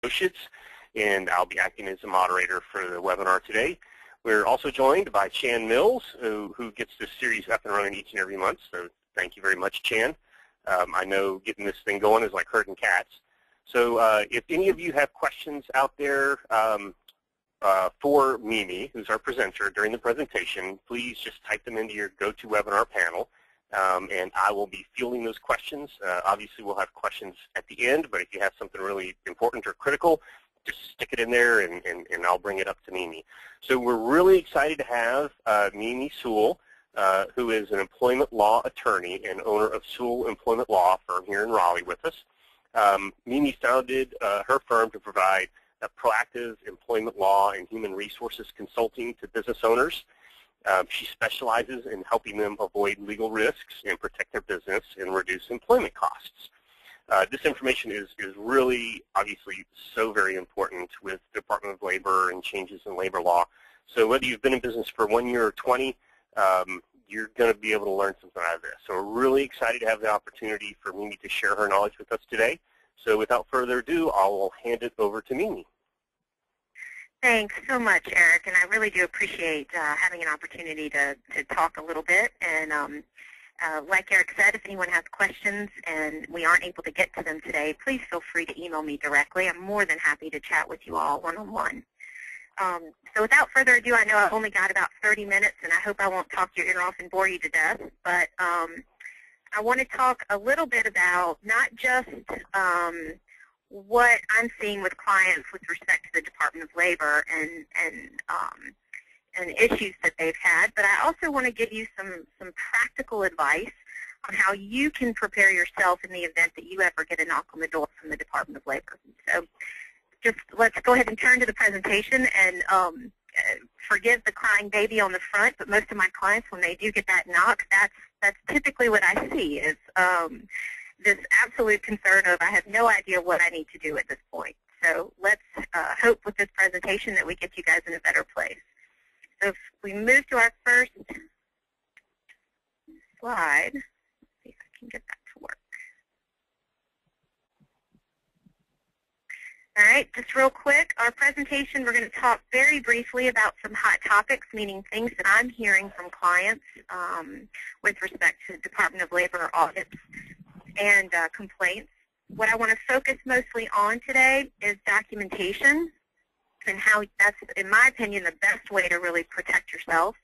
Associates, and I'll be acting as the moderator for the webinar today. We're also joined by Chan Mills, who gets this series up and running each and every month, so thank you very much, Chan. I know getting this thing going is like herding cats. So if any of you have questions out there for Mimi, who's our presenter, during the presentation, please just type them into your GoToWebinar panel, and I will be fielding those questions. Obviously, we'll have questions at the end, but if you have something really important or critical, just stick it in there, and I'll bring it up to Mimi. So we're really excited to have Mimi Soule, who is an employment law attorney and owner of Soule Employment Law Firm here in Raleigh with us. Mimi founded her firm to provide proactive employment law and human resources consulting to business owners. She specializes in helping them avoid legal risks and protect their business and reduce employment costs. This information is really, obviously, so very important with the Department of Labor and changes in labor law. So whether you've been in business for 1 year or 20, you're going to be able to learn something out of this. So we're really excited to have the opportunity for Mimi to share her knowledge with us today. So without further ado, I will hand it over to Mimi. Thanks so much, Eric, and I really do appreciate having an opportunity to talk a little bit. And like Eric said, if anyone has questions and we aren't able to get to them today, please feel free to email me directly. I'm more than happy to chat with you all one-on-one. So without further ado, I know I've only got about 30 minutes, and I hope I won't talk your ear off and bore you to death, but I want to talk a little bit about not just what I'm seeing with clients with respect to the Department of Labor and issues that they've had, but I also want to give you some practical advice on how you can prepare yourself in the event that you ever get a knock on the door from the Department of Labor. So just let's go ahead and turn to the presentation, and forgive the crying baby on the front, but most of my clients, when they do get that knock, that's typically what I see is this absolute concern of I have no idea what I need to do at this point. So let's hope with this presentation that we get you guys in a better place. So if we move to our first slide, let's see if I can get that to work. All right, just real quick, our presentation, we're going to talk very briefly about some hot topics, meaning things that I'm hearing from clients with respect to Department of Labor audits and complaints. What I want to focus mostly on today is documentation and how that's, in my opinion, the best way to really protect yourself.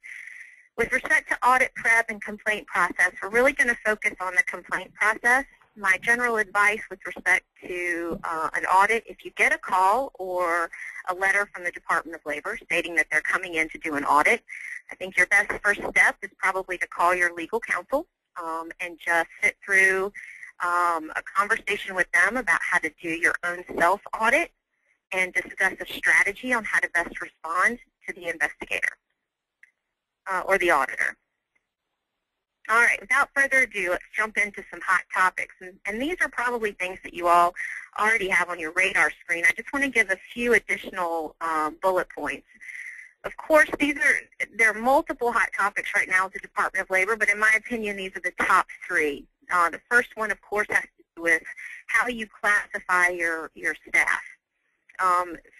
With respect to audit prep and complaint process, we're really going to focus on the complaint process. My general advice with respect to an audit, if you get a call or a letter from the Department of Labor stating that they're coming in to do an audit, I think your best first step is probably to call your legal counsel and just sit through a conversation with them about how to do your own self-audit and discuss a strategy on how to best respond to the investigator or the auditor. All right, without further ado, let's jump into some hot topics. And these are probably things that you all already have on your radar screen. I just want to give a few additional bullet points. Of course, there are multiple hot topics right now at the Department of Labor, but in my opinion, these are the top three. The first one, of course, has to do with how you classify your staff.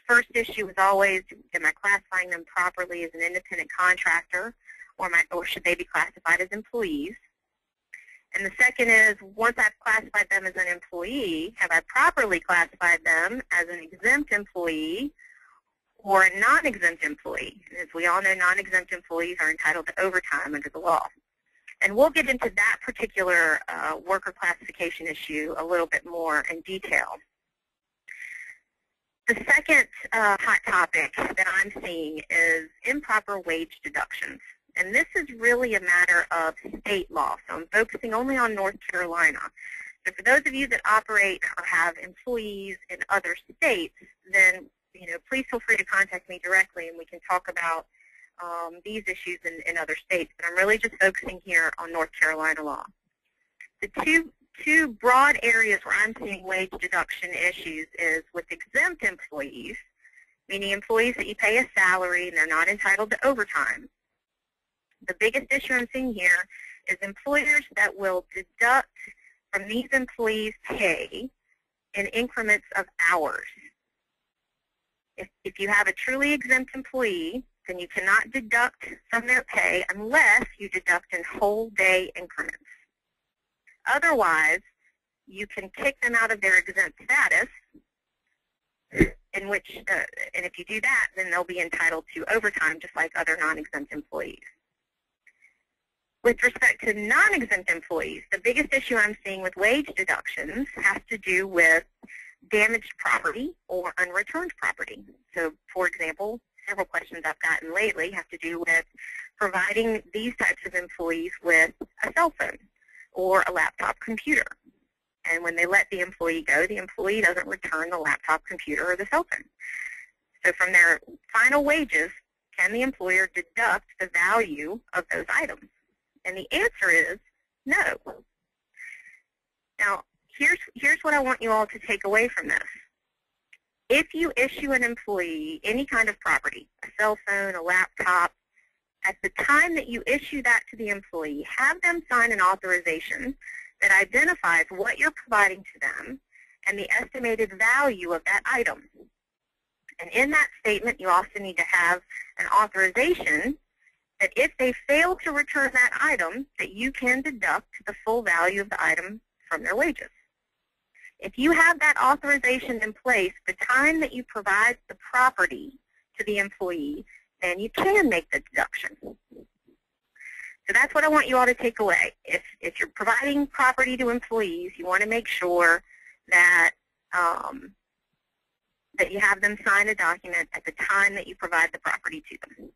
First issue is always, am I classifying them properly as an independent contractor, or should they be classified as employees? And the second is, once I've classified them as an employee, have I properly classified them as an exempt employee or a non-exempt employee? And as we all know, non-exempt employees are entitled to overtime under the law. And we'll get into that particular worker classification issue a little bit more in detail. The second hot topic that I'm seeing is improper wage deductions. And this is really a matter of state law. So I'm focusing only on North Carolina. So for those of you that operate or have employees in other states, then please feel free to contact me directly and we can talk about these issues in other states. But I'm really just focusing here on North Carolina law. The two broad areas where I'm seeing wage deduction issues is with exempt employees, meaning employees that you pay a salary and they're not entitled to overtime. The biggest issue I'm seeing here is employers that will deduct from these employees' pay in increments of hours. If you have a truly exempt employee, then you cannot deduct from their pay unless you deduct in whole day increments. Otherwise, you can kick them out of their exempt status, in which, and if you do that, then they'll be entitled to overtime just like other non-exempt employees. With respect to non-exempt employees, the biggest issue I'm seeing with wage deductions has to do with damaged property or unreturned property. So, for example, several questions I've gotten lately have to do with providing these types of employees with a cell phone or a laptop computer. And when they let the employee go, the employee doesn't return the laptop computer or the cell phone. So from their final wages, can the employer deduct the value of those items? And the answer is no. Now, here's what I want you all to take away from this. If you issue an employee any kind of property, a cell phone, a laptop, at the time that you issue that to the employee, have them sign an authorization that identifies what you're providing to them and the estimated value of that item. And in that statement, you also need to have an authorization that if they fail to return that item, that you can deduct the full value of the item from their wages. If you have that authorization in place the time that you provide the property to the employee, then you can make the deduction. So that's what I want you all to take away. If you're providing property to employees, you want to make sure that that you have them sign a document at the time that you provide the property to them.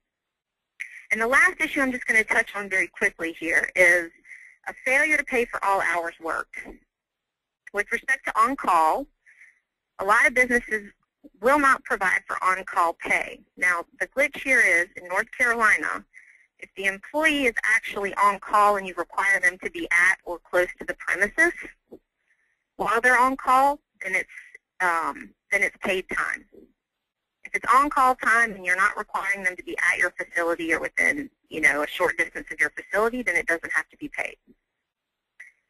And the last issue I'm just going to touch on very quickly here is a failure to pay for all hours worked. With respect to on-call, a lot of businesses will not provide for on-call pay. Now, the glitch here is, in North Carolina, if the employee is actually on call and you require them to be at or close to the premises while they're on call, then it's paid time. If it's on-call time and you're not requiring them to be at your facility or within, a short distance of your facility, then it doesn't have to be paid.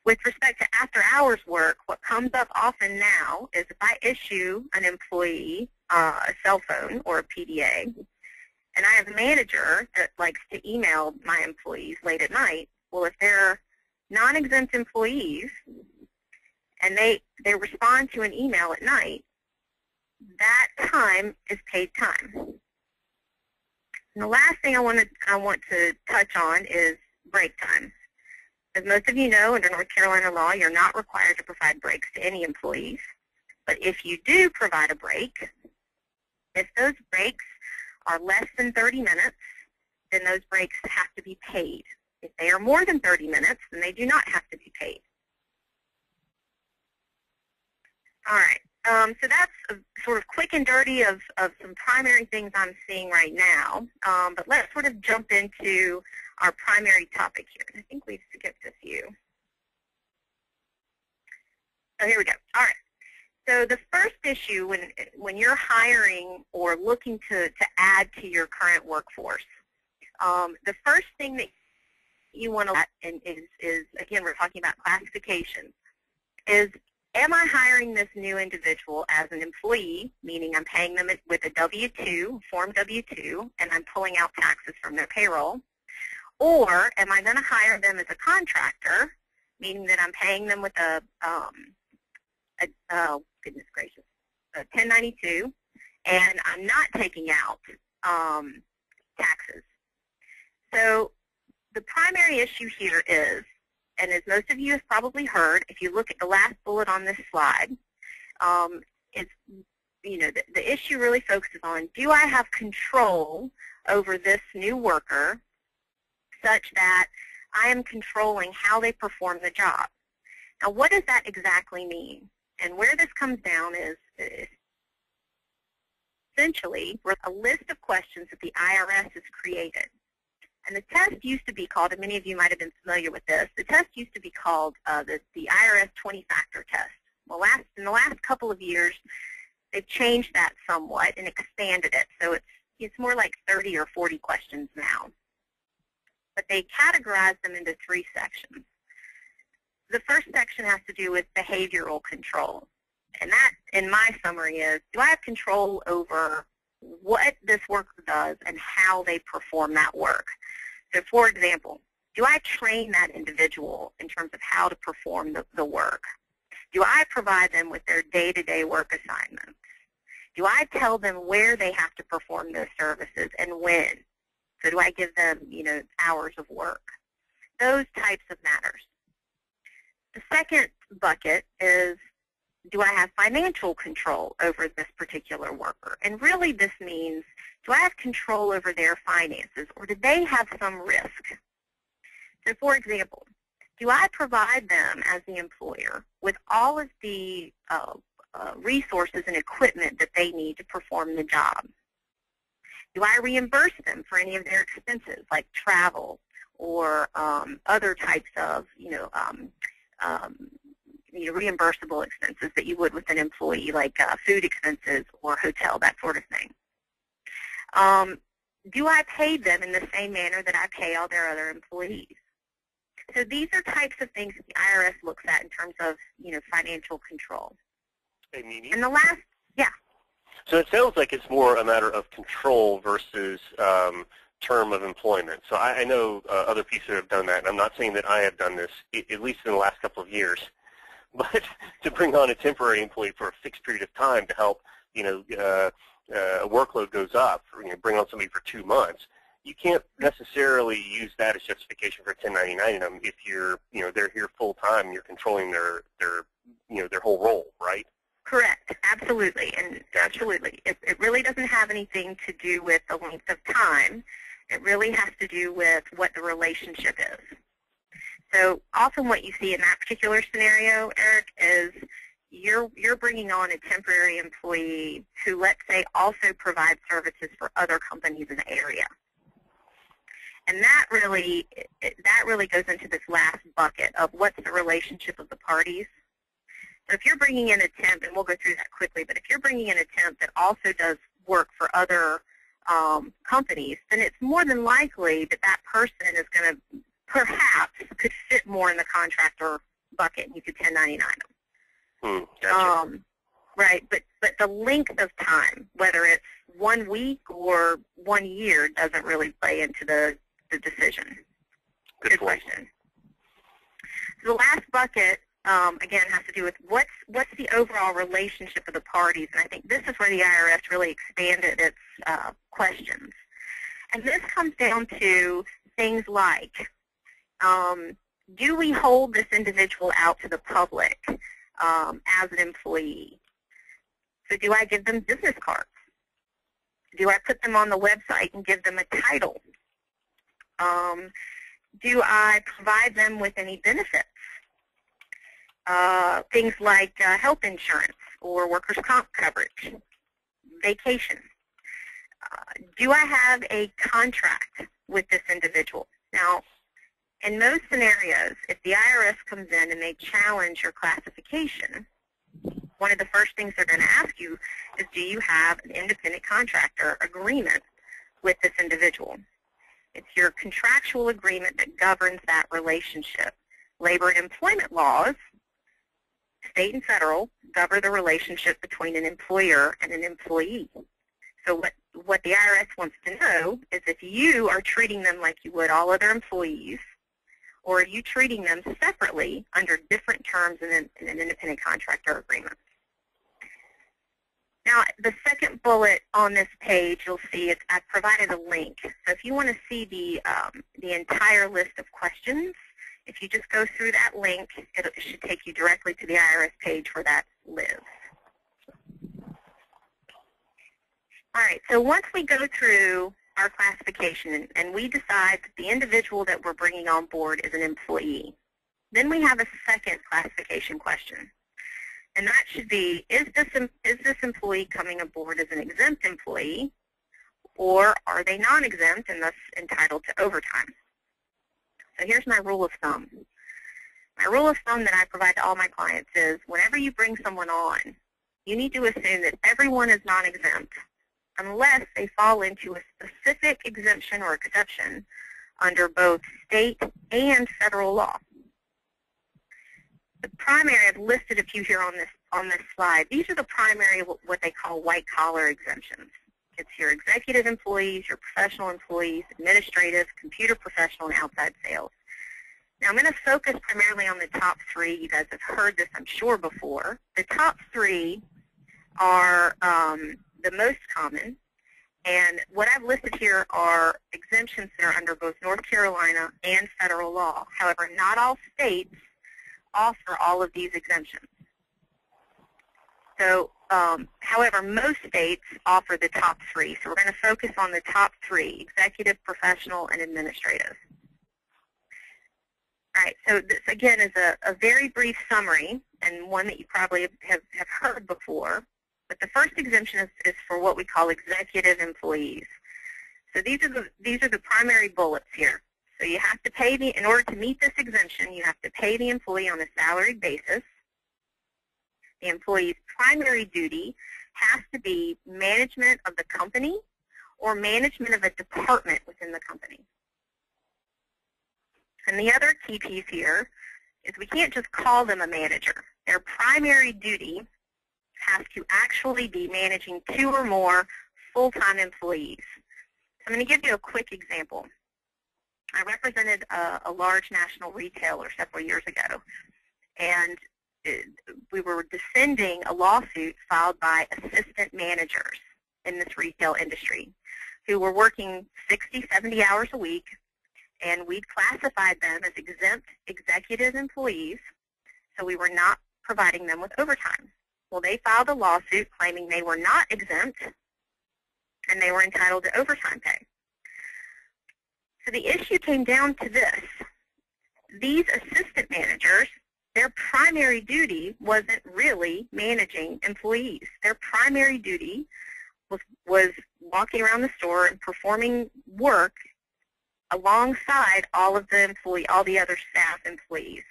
With respect to after-hours work, what comes up often now is if I issue an employee a cell phone or a PDA, and I have a manager that likes to email my employees late at night, well, if they're non-exempt employees and they respond to an email at night, that time is paid time. And the last thing I want to touch on is break time. As most of you know, under North Carolina law, you're not required to provide breaks to any employees. But if you do provide a break, if those breaks are less than 30 minutes, then those breaks have to be paid. If they are more than 30 minutes, then they do not have to be paid. All right. So that's a sort of quick and dirty of some primary things I'm seeing right now. But let's sort of jump into our primary topic here. I think we've skipped a few. Oh, here we go. All right. So the first issue when you're hiring or looking to add to your current workforce, the first thing that you want to look at is, again, we're talking about classification, is am I hiring this new individual as an employee, meaning I'm paying them with a W-2, Form W-2, and I'm pulling out taxes from their payroll? Or am I going to hire them as a contractor, meaning that I'm paying them with a oh, goodness gracious, a 1092, and I'm not taking out taxes? So the primary issue here is, and as most of you have probably heard, if you look at the last bullet on this slide, it's, the issue really focuses on, do I have control over this new worker such that I am controlling how they perform the job? Now, what does that exactly mean? And where this comes down is essentially a list of questions that the IRS has created. And the test used to be called, and many of you might have been familiar with this, the test used to be called the IRS 20-factor test. Well, in the last couple of years, they've changed that somewhat and expanded it. So it's more like 30 or 40 questions now. But they categorize them into 3 sections. The first section has to do with behavioral control. And that, in my summary, is, do I have control over what this worker does and how they perform that work. So for example, do I train that individual in terms of how to perform the work? Do I provide them with their day-to-day work assignments? Do I tell them where they have to perform those services and when? So do I give them, hours of work? Those types of matters. The second bucket is, do I have financial control over this particular worker? And really this means, do I have control over their finances, or do they have some risk? So for example, do I provide them as the employer with all of the resources and equipment that they need to perform the job? Do I reimburse them for any of their expenses like travel or other types of reimbursable expenses that you would with an employee, like food expenses or hotel, that sort of thing? Do I pay them in the same manner that I pay all their other employees? So these are types of things that the IRS looks at in terms of, financial control. Hey, Mimi? And the last, yeah. So it sounds like it's more a matter of control versus term of employment. So I know other people have done that, and I'm not saying that I have done this, at least in the last couple of years. But to bring on a temporary employee for a fixed period of time to help, a workload goes up, or, bring on somebody for 2 months, you can't necessarily use that as justification for 1099 them if you're, they're here full time and you're controlling their whole role, right? Correct. Absolutely. And absolutely. It really doesn't have anything to do with the length of time. It really has to do with what the relationship is. So often what you see in that particular scenario, Eric, is you're bringing on a temporary employee who, let's say, also provides services for other companies in the area. And that really goes into this last bucket of what's the relationship of the parties. So if you're bringing in a temp, and we'll go through that quickly, but if you're bringing in a temp that also does work for other companies, then it's more than likely that that person is going to perhaps could fit more in the contractor bucket, and you could 1099 them. Gotcha. Right, but the length of time, whether it's 1 week or 1 year, doesn't really play into the decision. Good question. So the last bucket, again, has to do with what's the overall relationship of the parties, and I think this is where the IRS really expanded its questions. And this comes down to things like, do we hold this individual out to the public as an employee? So do I give them business cards? Do I put them on the website and give them a title? Do I provide them with any benefits? Things like health insurance or workers' comp coverage, vacation. Do I have a contract with this individual? Now, in most scenarios, if the IRS comes in and they challenge your classification, one of the first things they're going to ask you is, do you have an independent contractor agreement with this individual? It's your contractual agreement that governs that relationship. Labor and employment laws, state and federal, govern the relationship between an employer and an employee. So what the IRS wants to know is if you are treating them like you would all other employees, or are you treating them separately under different terms in an independent contractor agreement. Now, the second bullet on this page, you'll see I've provided a link. So if you want to see the entire list of questions, if you just go through that link, it should take you directly to the IRS page where that lives. All right, so once we go through our classification and we decide that the individual that we're bringing on board is an employee, then we have a second classification question. And that should be, is this employee coming aboard as an exempt employee, or are they non-exempt and thus entitled to overtime? So here's my rule of thumb. My rule of thumb that I provide to all my clients is whenever you bring someone on, you need to assume that everyone is non-exempt unless they fall into a specific exemption or exception under both state and federal law. The primary, I've listed a few here on this slide. These are the primary, what they call white-collar exemptions. It's your executive employees, your professional employees, administrative, computer professional, and outside sales. Now, I'm going to focus primarily on the top three. You guys have heard this, I'm sure, before. The top three are the most common, and what I've listed here are exemptions that are under both North Carolina and federal law. However, not all states offer all of these exemptions. So, however, most states offer the top three. So we're going to focus on the top three: executive, professional, and administrative. All right, so this, again, is a very brief summary, and one that you probably have heard before. But the first exemption is for what we call executive employees. So these are the primary bullets here. So you have to pay in order to meet this exemption, you have to pay the employee on a salaried basis. The employee's primary duty has to be management of the company or management of a department within the company. And the other key piece here is we can't just call them a manager. Their primary duty has to actually be managing 2 or more full-time employees. So I'm going to give you a quick example. I represented a large national retailer several years ago, and we were defending a lawsuit filed by assistant managers in this retail industry who were working 60, 70 hours a week, and we'd classified them as exempt executive employees, so we were not providing them with overtime. Well, they filed a lawsuit claiming they were not exempt and they were entitled to overtime pay. So the issue came down to this. These assistant managers, their primary duty wasn't really managing employees. Their primary duty was walking around the store and performing work alongside all of the other staff employees.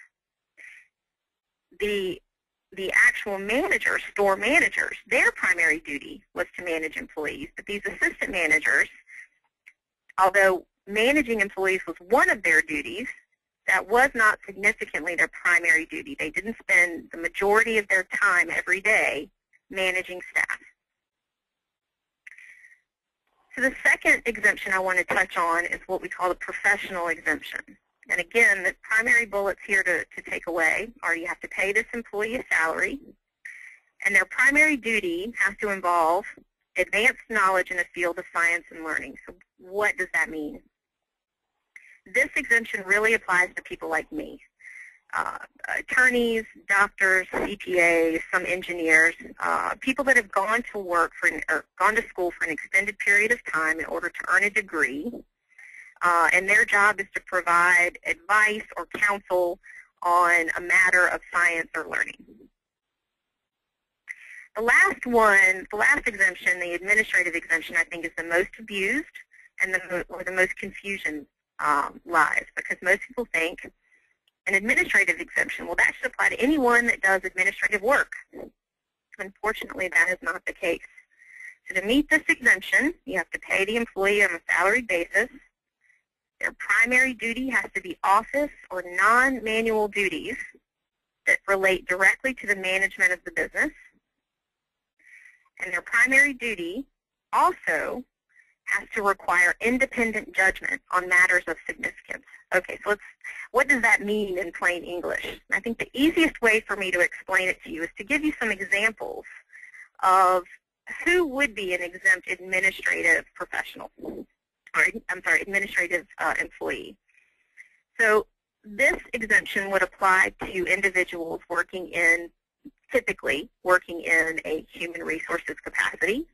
The actual managers, store managers, their primary duty was to manage employees. But these assistant managers, although managing employees was one of their duties, that was not significantly their primary duty. They didn't spend the majority of their time every day managing staff. So the second exemption I want to touch on is what we call the professional exemption. And again, the primary bullets here to take away are you have to pay this employee a salary, and their primary duty has to involve advanced knowledge in the field of science and learning. So what does that mean? This exemption really applies to people like me, attorneys, doctors, CPAs, some engineers, people that have gone to work or gone to school for an extended period of time in order to earn a degree. And their job is to provide advice or counsel on a matter of science or learning. The last exemption, the administrative exemption, I think is the most abused and where the most confusion lies, because most people think an administrative exemption, well, that should apply to anyone that does administrative work. Unfortunately, that is not the case. So to meet this exemption, you have to pay the employee on a salaried basis. Their primary duty has to be office or non-manual duties that relate directly to the management of the business. And their primary duty also has to require independent judgment on matters of significance. Okay, so what does that mean in plain English? I think the easiest way for me to explain it to you is to give you some examples of who would be an exempt administrative professional. Administrative employee. So this exemption would apply to individuals typically working in a human resources capacity.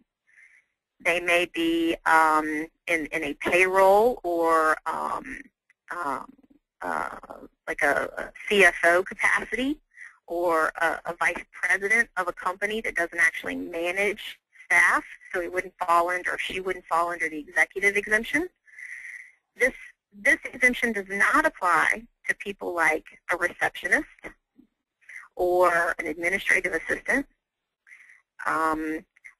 They may be in a payroll or like a CFO capacity, or a vice president of a company that doesn't actually manage staff, so he wouldn't fall under, or she wouldn't fall under the executive exemption. This exemption does not apply to people like a receptionist or an administrative assistant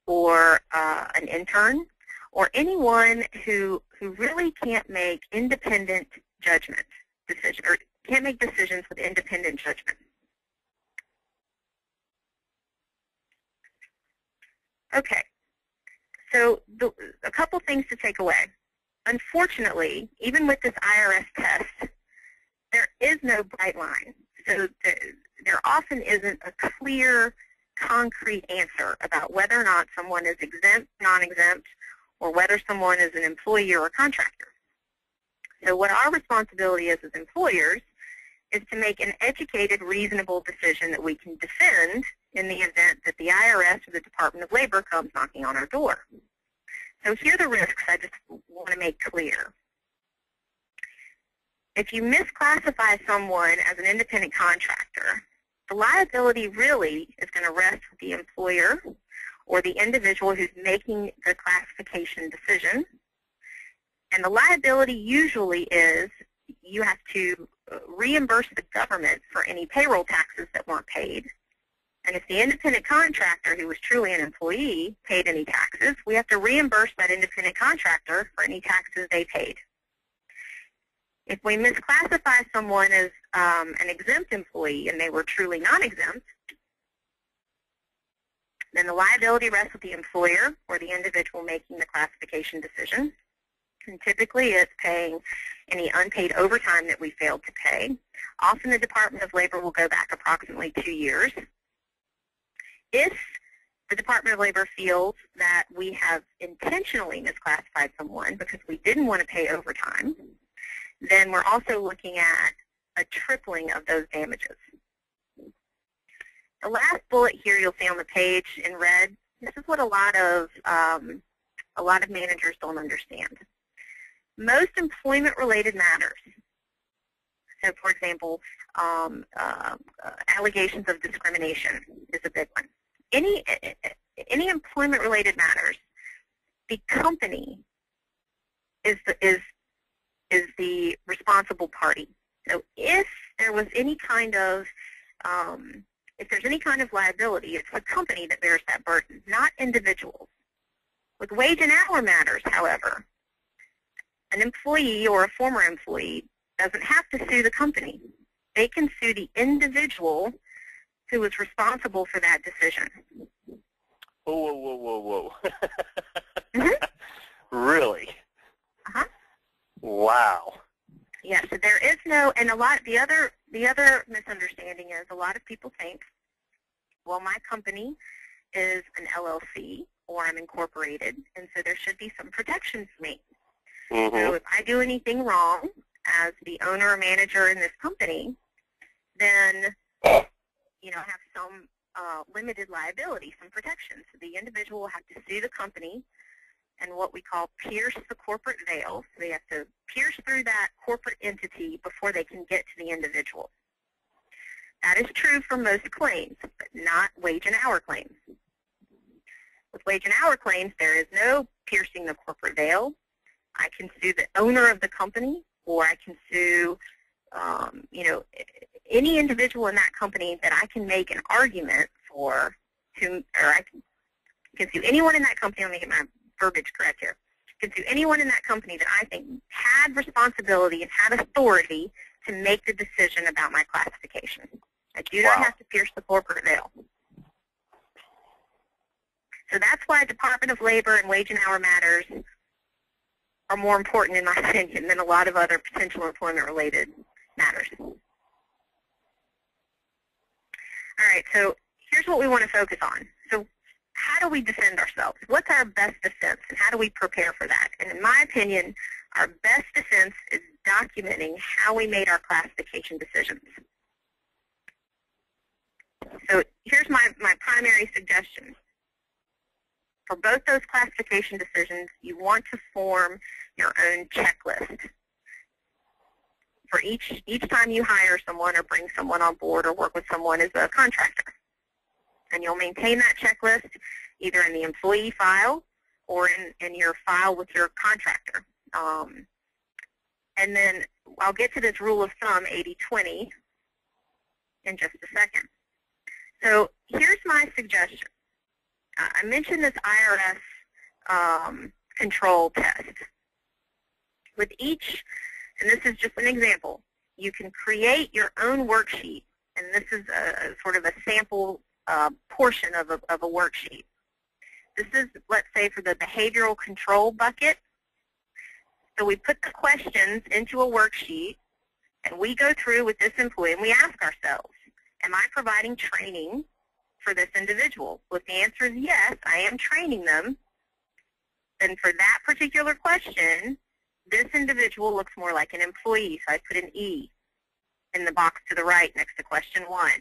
or an intern, or anyone who really can't make independent judgment decisions, or can't make decisions with independent judgment. Okay, So a couple things to take away. Unfortunately, even with this IRS test, there is no bright line. So there often isn't a clear, concrete answer about whether or not someone is exempt, non-exempt, or whether someone is an employee or a contractor. So what our responsibility is as employers is to make an educated, reasonable decision that we can defend in the event that the IRS or the Department of Labor comes knocking on our door. So here are the risks I just want to make clear. If you misclassify someone as an independent contractor, the liability really is going to rest with the employer or the individual who's making the classification decision. And the liability usually is you have to reimburse the government for any payroll taxes that weren't paid. And if the independent contractor, who was truly an employee, paid any taxes, we have to reimburse that independent contractor for any taxes they paid. If we misclassify someone as an exempt employee and they were truly non-exempt, then the liability rests with the employer or the individual making the classification decision. And typically it's paying any unpaid overtime that we failed to pay. Often the Department of Labor will go back approximately 2 years. If the Department of Labor feels that we have intentionally misclassified someone because we didn't want to pay overtime, then we're also looking at a tripling of those damages. The last bullet here you'll see on the page in red, this is what a lot of managers don't understand. Most employment-related matters, so for example, allegations of discrimination is a big one. Any employment-related matters, the company is the responsible party. So if there was any kind of if there's any kind of liability, it's the company that bears that burden, not individuals. With wage and hour matters, however, an employee or a former employee doesn't have to sue the company. They can sue the individual who was responsible for that decision. Whoa, whoa, whoa, whoa, whoa. Mm-hmm. Really? Uh-huh. Wow. Yes, so there is no, and the other misunderstanding is a lot of people think, well, my company is an LLC or I'm incorporated, and so there should be some protections for me. Mm-hmm. So if I do anything wrong as the owner or manager in this company, then I have some limited liability, some protection. So the individual will have to sue the company and what we call pierce the corporate veil. So they have to pierce through that corporate entity before they can get to the individual. That is true for most claims, but not wage and hour claims. With wage and hour claims, there is no piercing the corporate veil. I can sue the owner of the company, or I can sue, any individual in that company that I can make an argument for, or I can sue anyone in that company. Let me get my verbiage correct here. I can sue anyone in that company that I think had responsibility and had authority to make the decision about my classification. I do not have to pierce the corporate veil. So that's why Department of Labor and wage and hour matters are more important, in my opinion, than a lot of other potential employment-related matters. All right, so here's what we want to focus on. So how do we defend ourselves? What's our best defense, and how do we prepare for that? And in my opinion, our best defense is documenting how we made our classification decisions. So here's my primary suggestion. For both those classification decisions, you want to form your own checklist. For each time you hire someone or bring someone on board or work with someone as a contractor. And you'll maintain that checklist either in the employee file or in your file with your contractor. And then I'll get to this rule of thumb, 80-20, in just a second. So here's my suggestion. I mentioned this IRS control test. With each, and this is just an example, you can create your own worksheet, and this is a sort of a sample portion of a worksheet. This is, let's say, for the behavioral control bucket. So we put the questions into a worksheet, and we go through with this employee, and we ask ourselves, am I providing training for this individual? Well, if the answer is yes, I am training them, then for that particular question, this individual looks more like an employee, so I put an E in the box to the right next to question 1.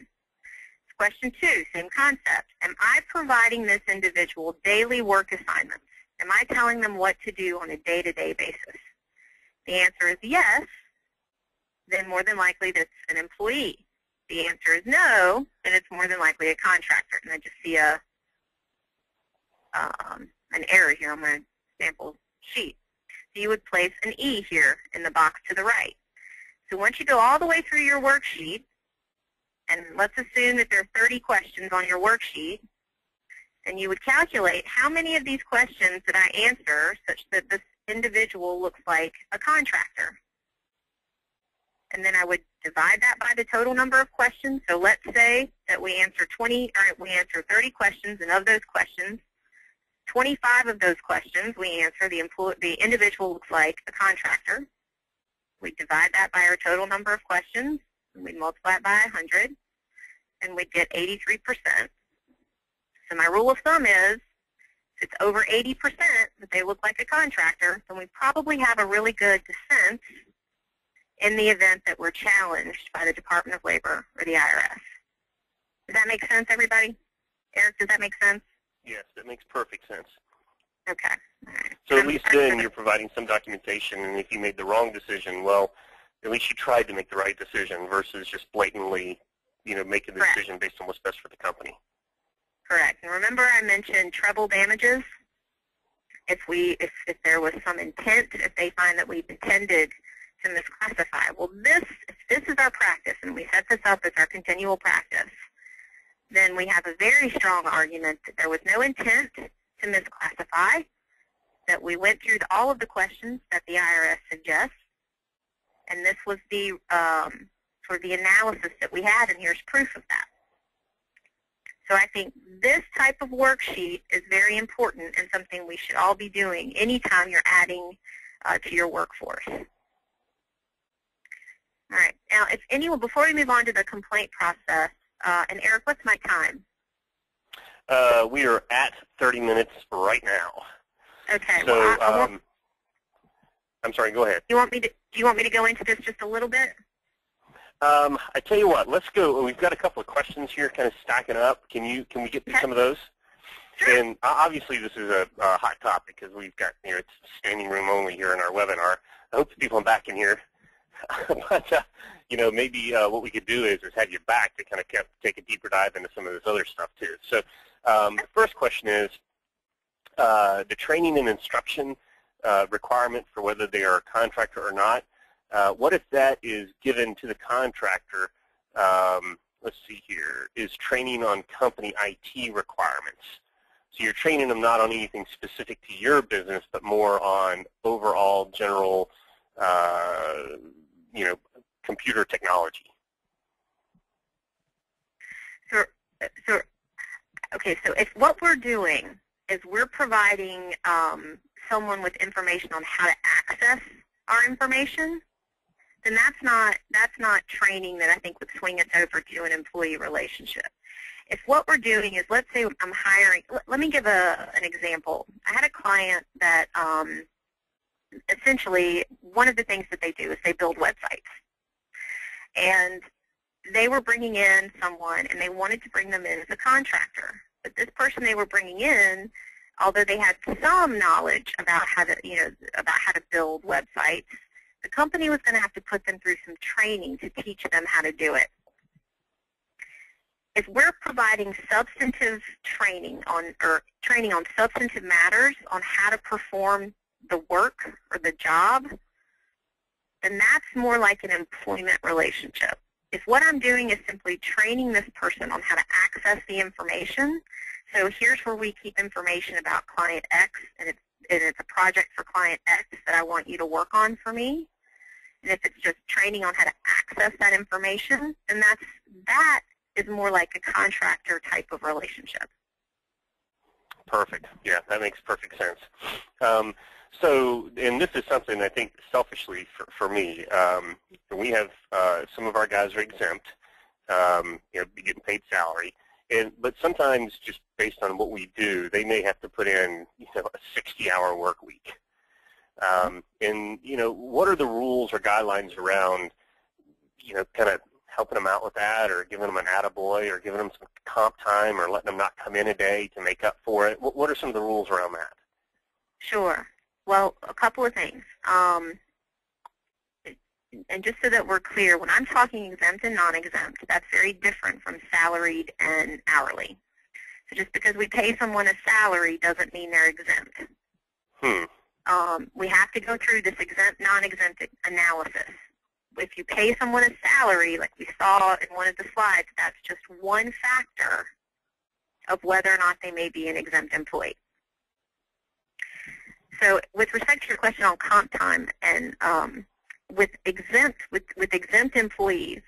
Question 2, same concept. Am I providing this individual daily work assignments? Am I telling them what to do on a day-to-day basis? The answer is yes, then more than likely that's an employee. The answer is no, then it's more than likely a contractor. And I just see an error here on my sample sheet. So you would place an E here in the box to the right. So once you go all the way through your worksheet, and let's assume that there are 30 questions on your worksheet, then you would calculate how many of these questions did I answer such that this individual looks like a contractor. And then I would divide that by the total number of questions. So let's say that we answer 30 questions, and of those questions, 25 of those questions we answer the individual looks like a contractor. We divide that by our total number of questions, and we multiply it by 100, and we get 83%. So my rule of thumb is, if it's over 80% that they look like a contractor, then we probably have a really good defense in the event that we're challenged by the Department of Labor or the IRS. Does that make sense, everybody? Eric, does that make sense? Yes, that makes perfect sense. Okay. All right. So at least then you're providing some documentation, and if you made the wrong decision, well, at least you tried to make the right decision versus just blatantly, making the decision based on what's best for the company. Correct. And remember I mentioned treble damages? If there was some intent, if they find that we've intended to misclassify. Well, if this is our practice, and we set this up as our continual practice, then we have a very strong argument that there was no intent to misclassify, that we went through all of the questions that the IRS suggests, and this was the sort of the analysis that we had, and here's proof of that. So I think this type of worksheet is very important and something we should all be doing anytime you're adding to your workforce. All right. Now, if anyone, before we move on to the complaint process, and Eric, what's my time? We are at 30 minutes right now. Okay. So, well, I'm sorry. Go ahead. Do you want me to go into this just a little bit? I tell you what. Let's go. We've got a couple of questions here, kind of stacking up. Can we get through some of those? Sure. And obviously, this is a hot topic because we've got it's standing room only here in our webinar. I hope the people in back can hear. But maybe what we could do is have you back to kind of take a deeper dive into some of this other stuff too. So the first question is the training and instruction requirement for whether they are a contractor or not. What if that is given to the contractor? Let's see here. Is training on company IT requirements? So you're training them not on anything specific to your business, but more on overall general computer technology. Okay, so if what we're doing is we're providing someone with information on how to access our information, then that's not training that I think would swing us over to an employee relationship. If what we're doing is, let's say I'm hiring, let me give an example. I had a client that essentially one of the things that they do is they build websites. And they were bringing in someone, and they wanted to bring them in as a contractor. But this person they were bringing in, although they had some knowledge about how to build websites, the company was going to have to put them through some training to teach them how to do it. If we're providing substantive training on substantive matters on how to perform the work or the job, then that's more like an employment relationship. If what I'm doing is simply training this person on how to access the information, so here's where we keep information about client X, and it's a project for client X that I want you to work on for me, and if it's just training on how to access that information, then that is more like a contractor type of relationship. Perfect. Yeah, that makes perfect sense. And this is something I think selfishly for me, we have some of our guys are exempt, getting paid salary, but sometimes just based on what we do, they may have to put in a 60-hour work week. What are the rules or guidelines around kind of helping them out with that, or giving them an attaboy, or giving them some comp time, or letting them not come in a day to make up for it? What are some of the rules around that? Sure. Well, a couple of things. And just so that we're clear, when I'm talking exempt and non-exempt, that's very different from salaried and hourly. So just because we pay someone a salary doesn't mean they're exempt. We have to go through this exempt, non-exempt analysis. If you pay someone a salary, like we saw in one of the slides, that's just one factor of whether or not they may be an exempt employee. So with respect to your question on comp time, and with exempt employees,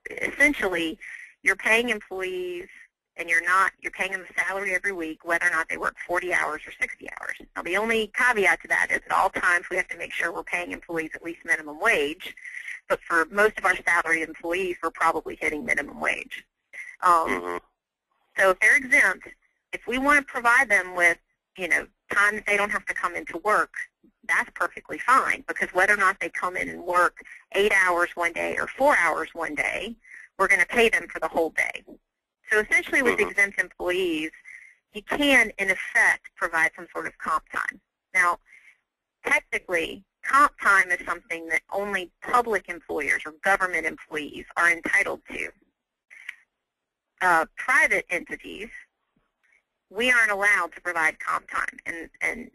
essentially you're paying employees and you're paying them a salary every week whether or not they work 40 hours or 60 hours. Now the only caveat to that is at all times we have to make sure we're paying employees at least minimum wage, but for most of our salaried employees we're probably hitting minimum wage. So if they're exempt, if we want to provide them with time that they don't have to come into work, that's perfectly fine, because whether or not they come in and work 8 hours one day or 4 hours one day, we're going to pay them for the whole day. So essentially with exempt employees, you can, in effect, provide some sort of comp time. Now, technically, comp time is something that only public employers or government employees are entitled to. Private entities, we aren't allowed to provide comp time. And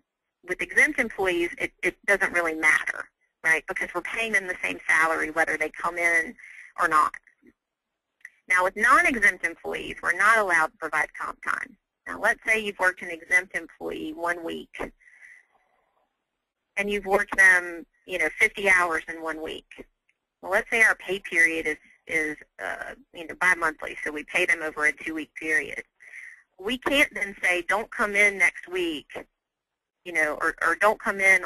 with exempt employees, it doesn't really matter, right? Because we're paying them the same salary whether they come in or not. Now, with non-exempt employees, we're not allowed to provide comp time. Now, let's say you've worked an exempt employee 1 week, and you've worked them, 50 hours in 1 week. Well, let's say our pay period is bi-monthly, so we pay them over a 2-week period. We can't then say, don't come in next week, or don't come in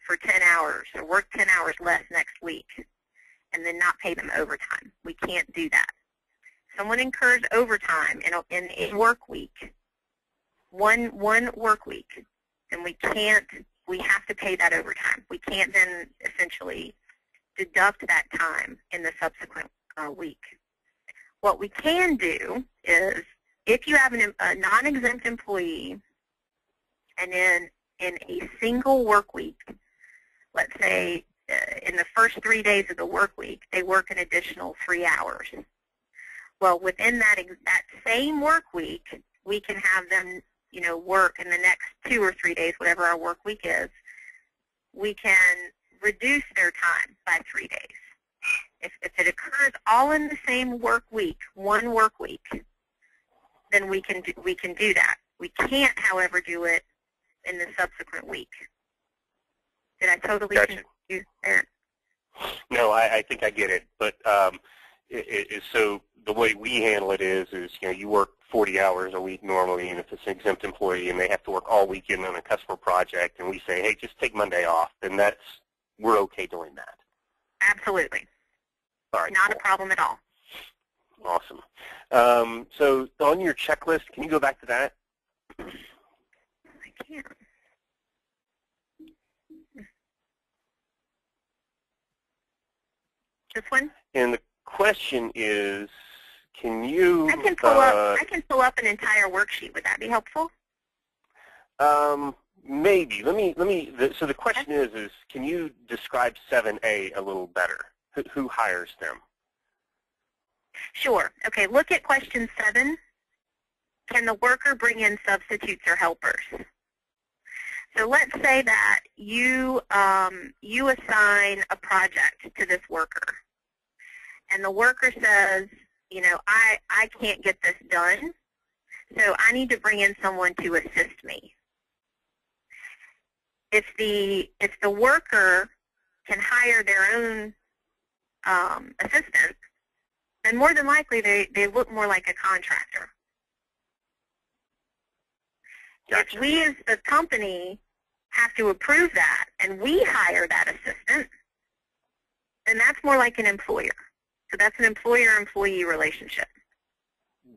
for 10 hours, or work 10 hours less next week, and then not pay them overtime. We can't do that. Someone incurs overtime in a work week, one work week, and we have to pay that overtime. We can't then essentially deduct that time in the subsequent week. What we can do is, if you have a non-exempt employee, and then in a single work week, let's say in the first 3 days of the work week, they work an additional 3 hours. Well, within that same work week, we can have them, work in the next 2 or 3 days, whatever our work week is. We can reduce their time by 3 days. If it occurs all in the same work week, one work week, then we can do that. We can't, however, do it in the subsequent week. Did I totally confuse you there? No, I think I get it. But so the way we handle it is you work 40 hours a week normally, and if it's an exempt employee and they have to work all weekend on a customer project, and we say, hey, just take Monday off, then we're okay doing that. Absolutely. All right, Not a problem at all. Awesome. So on your checklist, can you go back to that? I can. This one? And the question is, can you? I can pull up an entire worksheet. Would that be helpful? Maybe. So the question is, can you describe 7A a little better? Who hires them? Sure. Okay. Look at question 7. Can the worker bring in substitutes or helpers? So let's say that you assign a project to this worker, and the worker says, I can't get this done, so I need to bring in someone to assist me. If the worker can hire their own assistant, then more than likely they look more like a contractor. Gotcha. If we as the company have to approve that and we hire that assistant, then that's more like an employer. So that's an employer-employee relationship.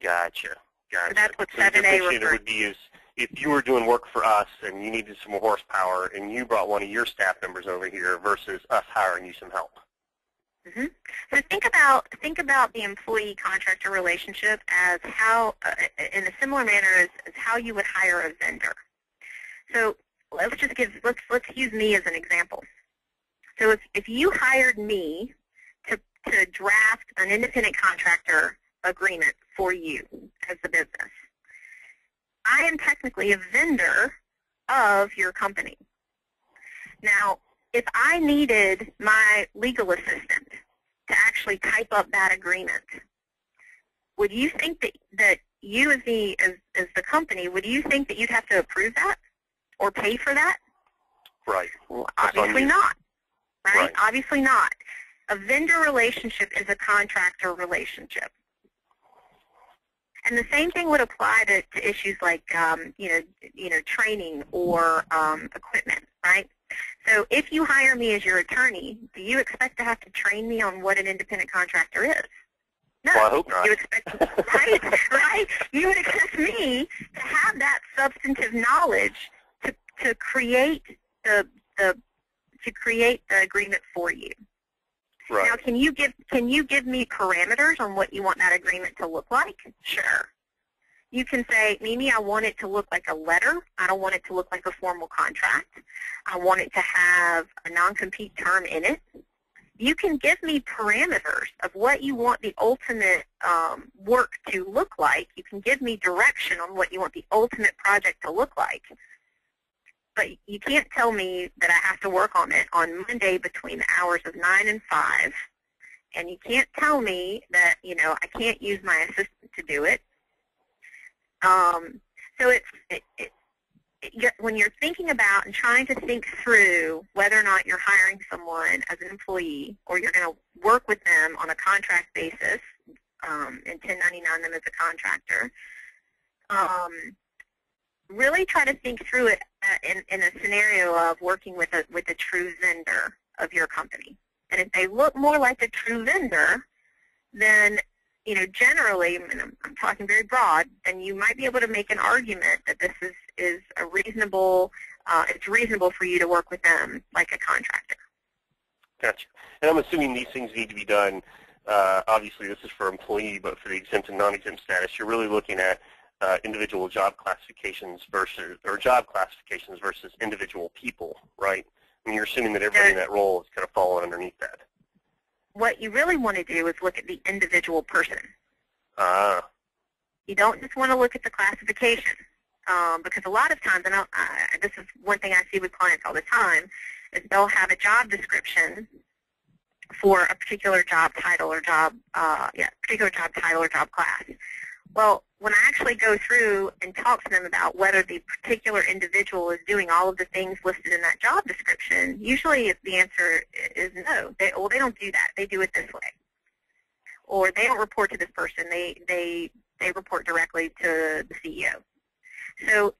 Gotcha. Gotcha. So that's what So the 7A differentiator refers would be is if you were doing work for us and you needed some more horsepower and you brought one of your staff members over here versus us hiring you some help. Mm-hmm. So think about the employee-contractor relationship as how, in a similar manner as how you would hire a vendor. So let's use me as an example. So if you hired me to draft an independent contractor agreement for you as the business, I am technically a vendor of your company. Now, if I needed my legal assistant to actually type up that agreement, would you think that you as the company, would you think that you'd have to approve that or pay for that? Right. Well, obviously not. Right? Obviously not. A vendor relationship is a contractor relationship. And the same thing would apply to issues like training or equipment, right? So if you hire me as your attorney, do you expect to have to train me on what an independent contractor is? No. Well, I hope not. You expect, right? You would expect me to have that substantive knowledge to create the agreement for you. Right. Now, can you give me parameters on what you want that agreement to look like? Sure. You can say, Mimi, I want it to look like a letter. I don't want it to look like a formal contract. I want it to have a non-compete term in it. You can give me parameters of what you want the ultimate work to look like. You can give me direction on what you want the ultimate project to look like. But you can't tell me that I have to work on it on Monday between the hours of 9 and 5. And you can't tell me that, I can't use my assistant to do it. So when you're thinking about and trying to think through whether or not you're hiring someone as an employee or you're going to work with them on a contract basis and 1099 them as a contractor, really try to think through it in a scenario of working with a true vendor of your company. And if they look more like a true vendor, then generally, and I'm talking very broad, then you might be able to make an argument that this is a reasonable. It's reasonable for you to work with them like a contractor. Gotcha. And I'm assuming these things need to be done. Obviously, this is for employee, but for the exempt and non-exempt status, you're really looking at individual job classifications versus individual people, right? I mean, you're assuming that everybody in that role is kind of falling underneath that. What you really want to do is look at the individual person. You don't just want to look at the classification, because a lot of times, and this is one thing I see with clients all the time, is they'll have a job description for a particular job title or job class. Well, when I actually go through and talk to them about whether the particular individual is doing all of the things listed in that job description, usually the answer is no. They don't do that. They do it this way. Or they don't report to this person. They report directly to the CEO. So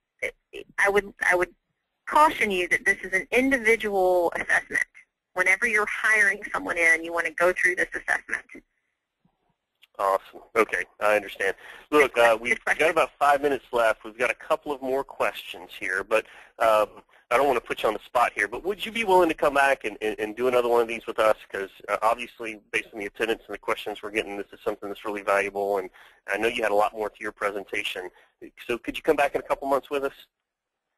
I would caution you that this is an individual assessment. Whenever you're hiring someone in, you want to go through this assessment. Awesome. Okay, I understand. Look, we've got about 5 minutes left. We've got a couple of more questions here, but I don't want to put you on the spot here, but would you be willing to come back and do another one of these with us? Because obviously, based on the attendance and the questions we're getting, this is something that's really valuable, and I know you had a lot more to your presentation. So could you come back in a couple months with us?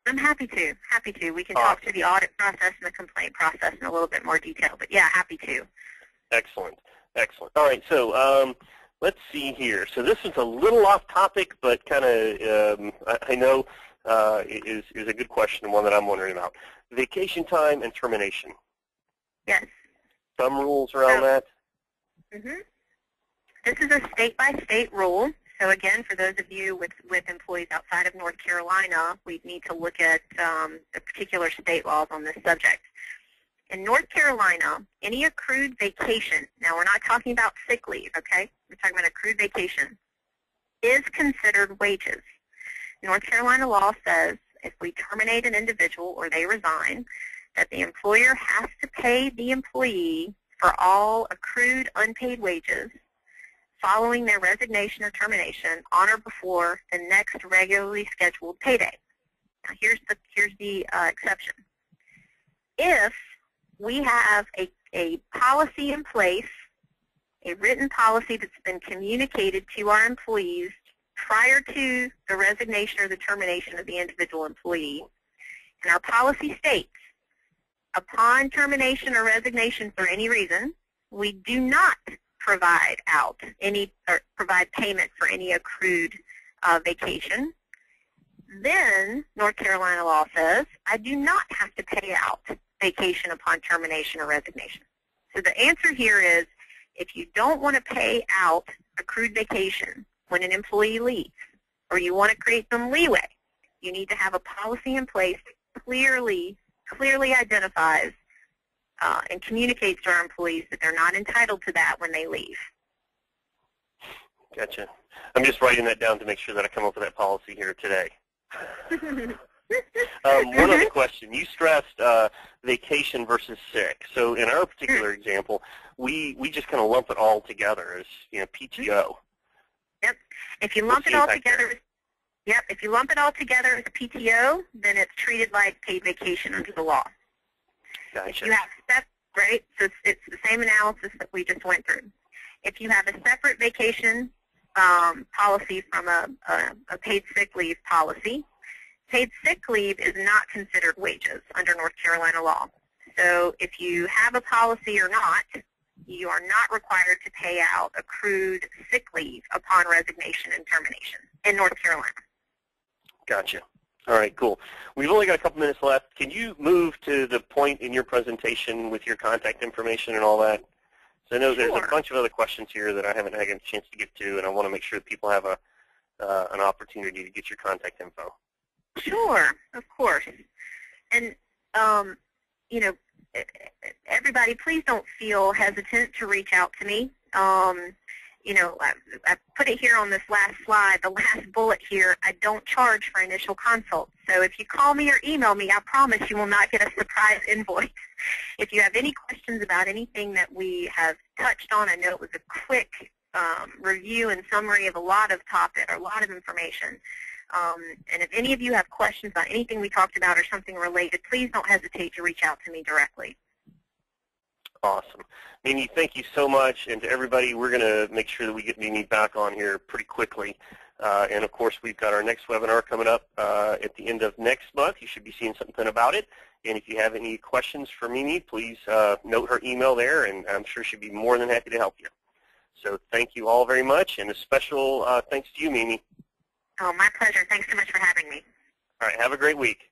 I'm happy to. Happy to. We can talk through the audit process and the complaint process in a little bit more detail, but yeah, happy to. Excellent. Excellent. All right, so let's see here. So this is a little off topic, but kind of I know is a good question and one that I'm wondering about. Vacation time and termination. Yes. Some rules around that? Mm-hmm. This is a state-by-state rule. So again, for those of you with employees outside of North Carolina, we need to look at the particular state laws on this subject. In North Carolina, any accrued vacation, now we're not talking about sick leave, okay? We're talking about accrued vacation, is considered wages. North Carolina law says if we terminate an individual or they resign, that the employer has to pay the employee for all accrued unpaid wages following their resignation or termination on or before the next regularly scheduled payday. Now here's the exception. If we have a policy in place, a written policy that's been communicated to our employees prior to the resignation or the termination of the individual employee, and our policy states, upon termination or resignation for any reason, we do not provide out any or provide payment for any accrued vacation, then North Carolina law says I do not have to pay out vacation upon termination or resignation. So the answer here is, if you don't want to pay out accrued vacation when an employee leaves, or you want to create some leeway, you need to have a policy in place that clearly identifies and communicates to our employees that they're not entitled to that when they leave. Gotcha. I'm just writing that down to make sure that I come up with that policy here today. One other question. You stressed vacation versus sick. So in our particular example, we just kind of lump it all together as, PTO. Yep. If you lump it all together, if you lump it all together as PTO, then it's treated like paid vacation under the law. Gotcha. If you have right? So it's the same analysis that we just went through. If you have a separate vacation policy from a paid sick leave policy, paid sick leave is not considered wages under North Carolina law. So if you have a policy or not, you are not required to pay out accrued sick leave upon resignation and termination in North Carolina. Gotcha. All right, cool. We've only got a couple minutes left. Can you move to the point in your presentation with your contact information and all that? So I know there's a bunch of other questions here that I haven't had a chance to get to, and I want to make sure that people have an opportunity to get your contact info. Sure, of course. And, everybody, please don't feel hesitant to reach out to me. I put it here on this last slide, the last bullet here. I don't charge for initial consults. So if you call me or email me, I promise you will not get a surprise invoice. If you have any questions about anything that we have touched on, I know it was a quick review and summary of a lot of topic, or a lot of information. And if any of you have questions about anything we talked about or something related, please don't hesitate to reach out to me directly. Awesome. Mimi, thank you so much. And to everybody, we're going to make sure that we get Mimi back on here pretty quickly. And, of course, we've got our next webinar coming up at the end of next month. You should be seeing something about it. And if you have any questions for Mimi, please note her email there, and I'm sure she'll be more than happy to help you. So thank you all very much, and a special thanks to you, Mimi. Oh, my pleasure. Thanks so much for having me. All right. Have a great week.